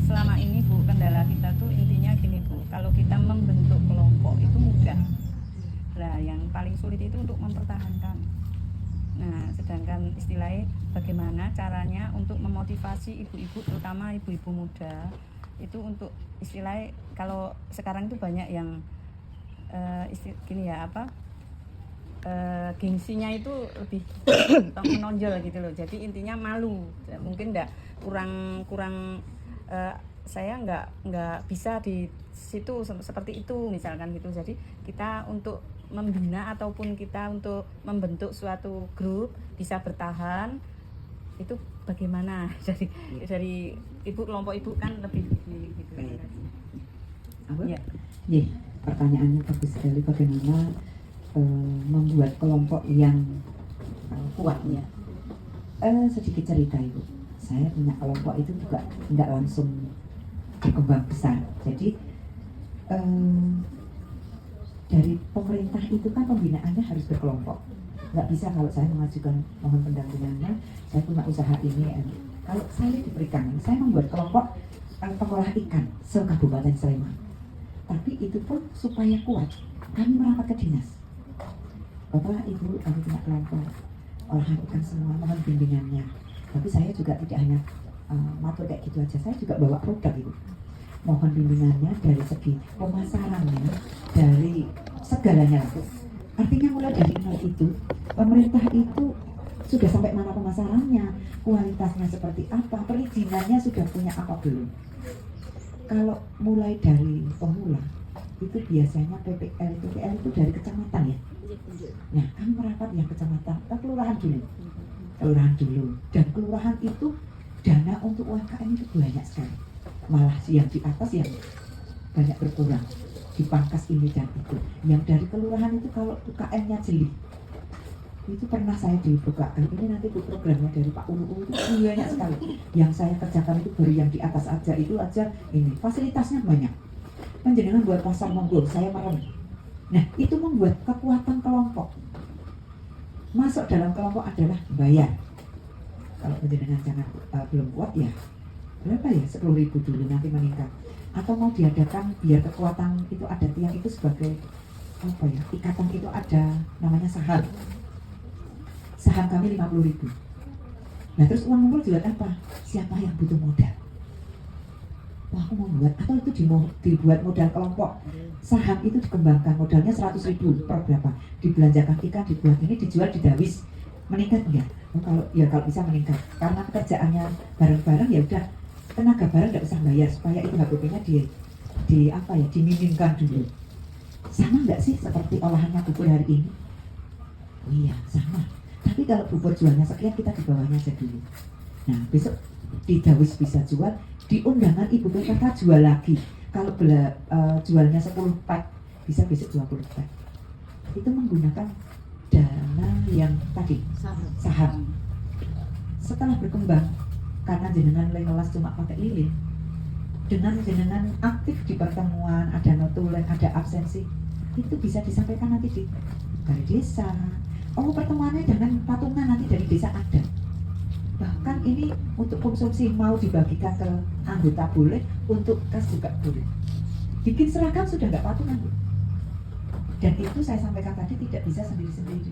selama ini Bu, kendala kita tuh intinya gini Bu, kalau kita membentuk kelompok itu mudah. Nah, yang paling sulit itu untuk mempertahankan. Nah, sedangkan istilahnya bagaimana caranya untuk memotivasi ibu-ibu, terutama ibu-ibu muda, itu untuk istilahnya kalau sekarang itu banyak yang gini ya gengsinya itu lebih menonjol gitu loh. Jadi intinya malu, mungkin kurang saya nggak bisa di situ seperti itu misalkan gitu. Jadi kita untuk membina ataupun kita untuk membentuk suatu grup bisa bertahan itu bagaimana? Dari ibu, kelompok ibu kan lebih gitu. Ya. Pertanyaannya bagus sekali, bagaimana membuat kelompok yang kuat ya. Sedikit cerita Ibu, saya punya kelompok itu juga tidak langsung berkembang besar. Jadi dari pemerintah itu kan pembinaannya harus berkelompok. Nggak bisa kalau saya mengajukan mohon pendampingannya, saya punya usaha ini. Kalau saya diberikan, saya membuat kelompok pengolah ikan se-Kabupaten Sleman. Tapi itu pun supaya kuat, kami merapat ke dinas. Bapak, Ibu, kami punya kelompok olahan ikan semua, mohon bimbingannya. Tapi saya juga tidak hanya matur kayak gitu aja, saya juga bawa produk Ibu. Mohon bimbingannya dari segi pemasarannya, dari segalanya. Artinya mulai dari nol itu, pemerintah itu sudah sampai mana pemasarannya, kualitasnya seperti apa, perizinannya sudah punya apa belum. Kalau mulai dari pemula, itu biasanya PPL itu dari kecamatan ya. Nah, kami merapat yang kecamatan, kelurahan dulu. Dan kelurahan itu dana untuk UMKM itu banyak sekali. Malah yang di atas yang banyak berkurang, dipangkas ini dan itu. Yang dari kelurahan itu kalau UKM-nya jeli, itu pernah saya dibukakan. Ini nanti programnya dari Pak Ulu itu banyak sekali. Yang saya kerjakan itu baru yang di atas aja, itu aja ini. Fasilitasnya banyak. Penjenengan buat pasar Monggo, saya merem. Nah, itu membuat kekuatan kelompok. Masuk dalam kelompok adalah bayar. Kalau penjenengan jangan belum kuat ya, berapa ya? 10.000 dulu nanti meningkat. Atau mau diadakan biar kekuatan itu ada tiang itu sebagai apa ya? Ikatan itu ada namanya saham. Saham kami 50.000. Nah, terus uang ngumpul buat apa? Siapa yang butuh modal? Wah, aku mau buat, atau itu dibuat modal kelompok. Saham itu dikembangkan, modalnya 100.000 per berapa? Dibelanjakan ikan, dibuat ini, dijual di Dawis. Meningkat enggak? Kalau bisa meningkat. Karena pekerjaannya bareng-bareng ya udah, tenaga bareng enggak usah bayar supaya itu HPP-nya diminimkan dulu. Sama enggak sih seperti olahannya bubur hari ini? Oh iya, sama. Tapi kalau bubur jualnya sekian, kita di bawahnya aja dulu. Nah, besok di Dawis bisa jual, di undangan Ibu PKK jual lagi. Kalau jualnya 10 pack, bisa besok 20 pack. Itu menggunakan dana yang tadi, saham. Setelah berkembang, karena jenengan lelas cuma pakai lilin, dengan jenengan aktif di pertemuan, ada notulen, ada absensi, itu bisa disampaikan nanti dari desa. Oh, pertemuannya dengan patungan nanti dari desa ada. Bahkan ini untuk konsumsi mau dibagikan ke anggota boleh, untuk kas juga boleh. Bikin seragam sudah nggak patungan, Bu. Dan itu saya sampaikan tadi tidak bisa sendiri-sendiri.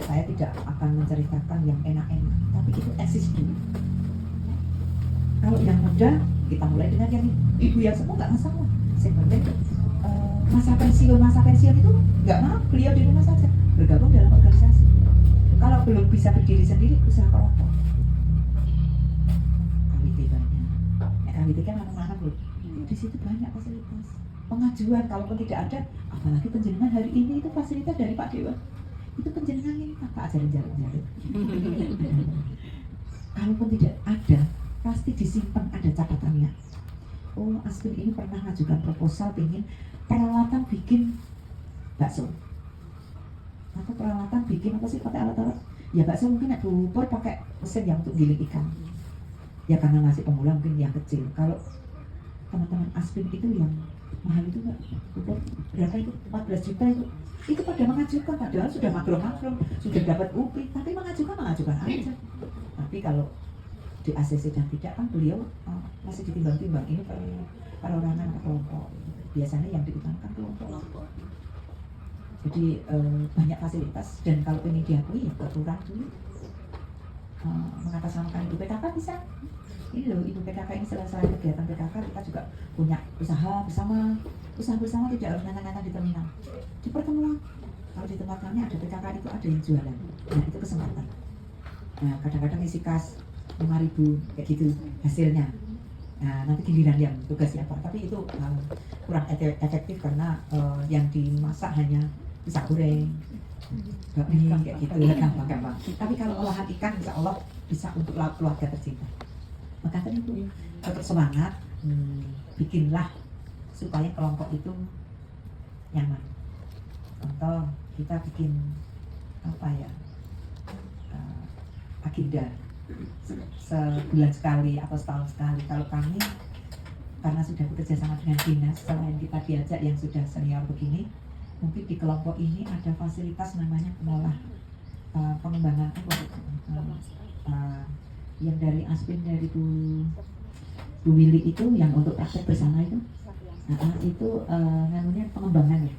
Saya tidak akan menceritakan yang enak-enak, tapi itu eksis dulu. Kalau yang muda, kita mulai dengan yang ibu yang semua nggak masalah. Saya penting masa pensiun itu nggak mau, beliau di rumah saja, bergabung dalam organisasi. Kalau belum bisa berdiri sendiri, usaha kelompok. KWT banyak. KWT kan mana-mana Bu. Di situ banyak fasilitas. Pengajuan kalaupun tidak ada, apalagi penjenengan hari ini itu fasilitas dari Pak Dewa. Itu penjenengan ini Pak ajarin jalur-jalur. Kalaupun tidak ada, pasti disimpan ada catatannya. Oh, Aspin ini pernah ngajukan proposal ingin peralatan bikin bakso. Atau peralatan bikin apa sih, pakai alat-alat ya bakso, mungkin ada bubur pakai mesin yang untuk giling ikan ya, karena masih pemula mungkin yang kecil. Kalau teman-teman Aspin itu yang mahal itu nggak, bubur berapa itu, 14 juta itu pada mengajukan, padahal sudah makro sudah dapat UPI, tapi mengajukan aja. Tapi kalau di ACC dan tidak kan beliau masih ditimbang-timbang ini perorangan atau kelompok. Biasanya yang diutamakan kelompok. Jadi banyak fasilitas dan kalau ingin diakui ya kurang dulu. Mengatasnamakan Ibu PKK bisa. Ini loh Ibu PKK ini selesai kegiatan PKK kita juga punya usaha bersama. Usaha bersama tidak harus nyata-nyata di terminal. Di pertemuan. Kalau di tempat kami ada PKK itu ada yang jualan. Nah itu kesempatan. Nah kadang-kadang isi kas 5.000 kayak gitu hasilnya. Nah nanti giliran yang tugas siapa. Tapi itu kurang efektif karena yang dimasak hanya pisang goreng, bakmi kayak gitu, gampang. Tapi kalau olahan ikan insya Allah bisa untuk keluarga tercinta. Maka kan itu tetap semangat, bikinlah supaya kelompok itu nyaman. Contoh kita bikin apa ya, agenda sebulan sekali atau setahun sekali. Kalau kami karena sudah bekerja sama dengan dinas, selain kita diajak yang sudah senior begini, mungkin di kelompok ini ada fasilitas namanya pengembangan yang dari Aspin dari Bu Willy itu yang untuk praktek bersama itu, namanya pengembangan ya.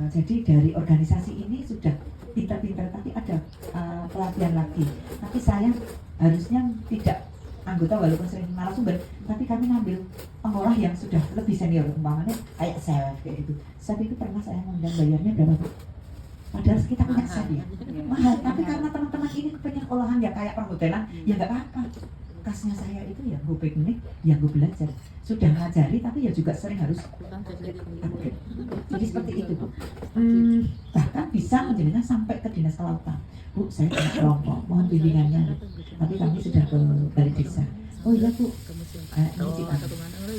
Jadi dari organisasi ini sudah pintar-pintar, tapi ada pelatihan lagi. Tapi saya harusnya tidak anggota walaupun sering narasumber, tapi kami ngambil pengolah yang sudah lebih senior, umpamanya kayak saya kayak gitu. Saat itu pernah saya mengundang, bayarnya berapa Bu? Padahal kita punya set ya, mahal. Tapi karena teman-teman ini kepengen olahan ya kayak perhotelan, ya nggak apa-apa. Kasnya saya itu ya gue piknik, ya gue belajar. Sudah ngajari, tapi ya juga sering harus upgrade. Jadi seperti itu Bu. Bahkan bisa menjadinya sampai ke dinas kelautan. Bu, saya punya kelompok, mohon bimbingannya. Tapi kami sudah ke balai desa. Oh iya Bu, ini Cipan,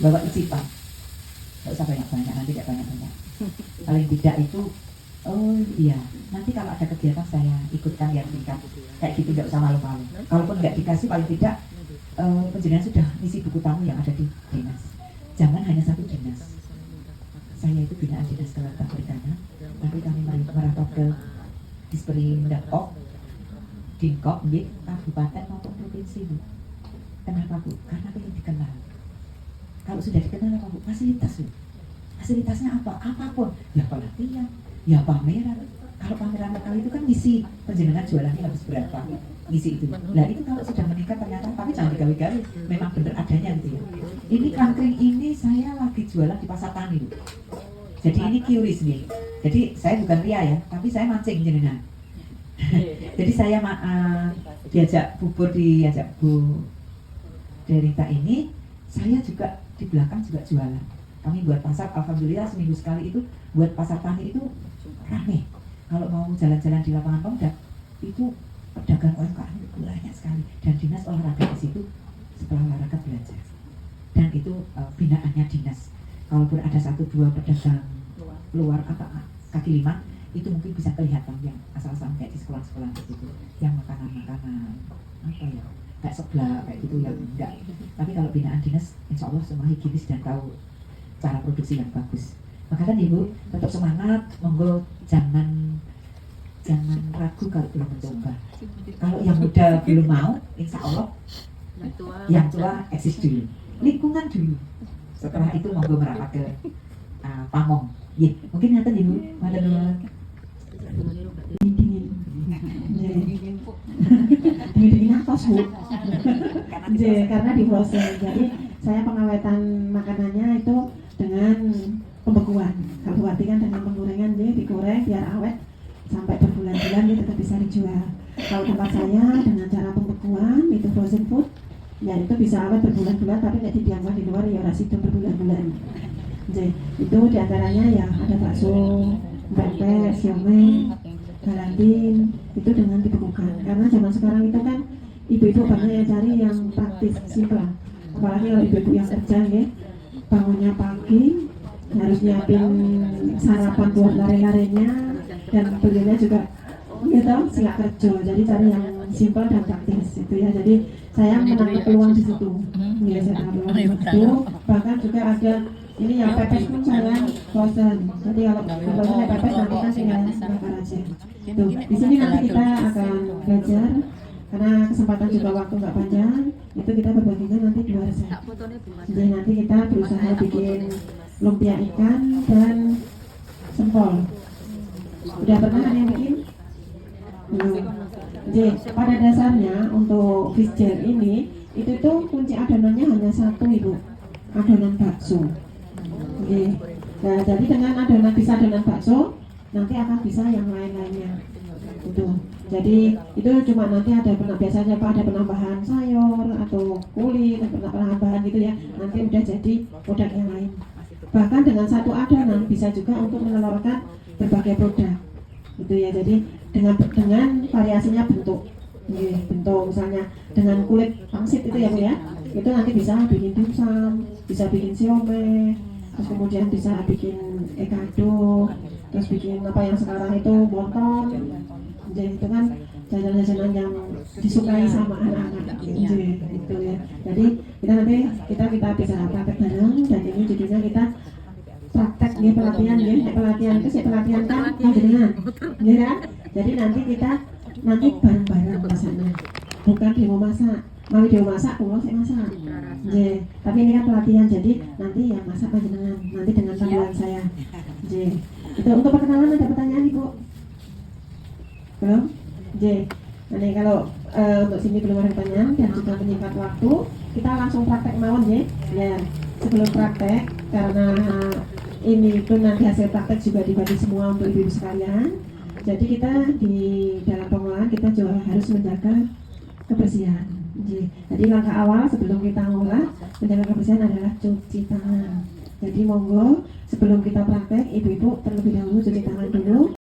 bawa Cipan. Gak usah banyak-banyak, nanti tidak banyak-banyak. Paling tidak itu, oh iya, nanti kalau ada kegiatan saya ikutkan yang tingkat. Kayak gitu, gak usah malu-malu. Kalaupun nggak dikasih, paling tidak penjelasan sudah isi buku tamu yang ada di dinas. Jangan hanya satu dinas. Saya itu binaan dinas kelautan perikanan, tapi kami merapat ke Disperindak Dinkop, kabupaten maupun provinsi Bu. Kenapa Bu? Karena ingin dikenal. Kalau sudah dikenal apa Bu? Fasilitas Bu. Fasilitasnya apa? Apapun. Ya pelatihan, ya pameran. Kalau pameran lokal itu kan misi penjenengan jualannya harus berapa? Misi itu. Nah itu kalau sudah meningkat ternyata, tapi jangan digawi-gawi. Memang benar adanya gitu ya. Ini kangkring ini saya lagi jualan di pasar tani Bu. Jadi ini QRIS nih. Jadi saya bukan ria ya, tapi saya mancing jenengan. Jadi saya diajak diajak Bu Derita ini, saya juga di belakang juga jualan. Kami buat pasar, alhamdulillah seminggu sekali itu buat pasar tani itu rame. Kalau mau jalan-jalan di lapangan Pemda, itu pedagang UMKM banyak sekali. Dan dinas olahraga di situ setelah olahraga belajar. Dan itu binaannya dinas. Kalaupun ada 1-2 pedagang luar kaki lima, itu mungkin bisa kelihatan yang asal-asalan kayak di sekolah-sekolah gitu, yang makanan-makanan apa ya, kayak seblak kayak gitu yang enggak. Tapi kalau binaan dinas, insya Allah semua higienis dan tahu cara produksi yang bagus. Maka kan Ibu tetap semangat, monggo jangan ragu kalau belum mencoba. Kalau yang muda belum mau, insya Allah yang tua eksis dulu, lingkungan dulu. Setelah itu monggo merapat ke pamong. Ya, mungkin nanti Ibu ada dulu. Dingin nafas Bu. Karena di proses. Jadi saya pengawetan makanannya itu dengan pembekuan. Kalau berarti kan dengan penggorengan, jadi digoreng biar awet sampai berbulan-bulan dia tetap bisa dijual. Kalau tempat saya dengan cara pembekuan itu frozen food, ya itu bisa awet berbulan-bulan, tapi tidak didiamkan di luar ya rasi berbulan-bulan. Jadi itu diantaranya ya ada bakso, pempek, siomay, galantin, itu dengan dibekukan. Karena zaman sekarang itu kan ibu-ibu banyak yang cari yang praktis, simpel. Apalagi kalau ibu-ibu yang kerja ya, bangunnya pagi, harus nyiapin sarapan buat lari-larinya, dan belinya juga gitu, siap kerja. Jadi cari yang simpel dan praktis itu ya. Jadi saya menangkap peluang di situ. Ya, saya tangkap peluang di situ. Bahkan juga ada ini yang pepes pun saya bosan. Jadi kalau saya pepes nanti kan tinggal bakar aja. Tuh, di sini nanti kita akan belajar karena kesempatan juga waktu nggak panjang, itu kita berbaginya nanti 2 resep. Jadi nanti kita berusaha bikin lumpia ikan dan sempol. Udah pernah ada yang bikin? Belum. Jadi pada dasarnya untuk fish jar ini itu tuh kunci adonannya hanya satu ibu, adonan bakso. Oke. Nah, jadi dengan adonan bakso nanti akan bisa yang lain-lainnya. Itu. Jadi itu cuma nanti biasanya Pak ada penambahan sayur atau kulit atau penambahan gitu ya. Nanti udah jadi produk yang lain. Bahkan dengan satu adonan bisa juga untuk menelurkan berbagai produk. Gitu ya. Jadi dengan variasinya bentuk. Bentuk misalnya dengan kulit pangsit itu ya Bu ya. Itu nanti bisa bikin dimsum, bisa bikin siomay, terus kemudian bisa bikin ekado, terus bikin apa yang sekarang itu wonton. Jadi itu kan jajanan-jajanan yang disukai sama anak-anak gitu ya. Jadi kita bisa praktek bareng, dan ini judulnya kita praktek ya, pelatihan itu pelatihan kan dengan ya. Jadi nanti kita bareng-bareng rasanya, bukan demo masak. Mau demo masak, pulau saya masak. Tapi ini kan pelatihan, jadi nanti yang masak panjenengan, nanti dengan panduan saya. Itu untuk perkenalan. Ada pertanyaan Ibu? Belum? Nah, kalau untuk sini belum ada pertanyaan dan juga menyingkat waktu, kita langsung praktek mawon ya. Sebelum praktek, karena ini pun nanti hasil praktek juga dibagi semua untuk ibu-ibu sekalian. Jadi kita di dalam pengolahan kita juga harus menjaga kebersihan. Jadi langkah awal sebelum kita ngolah menjaga kebersihan adalah cuci tangan. Jadi monggo sebelum kita praktek, ibu-ibu terlebih dahulu cuci tangan dulu.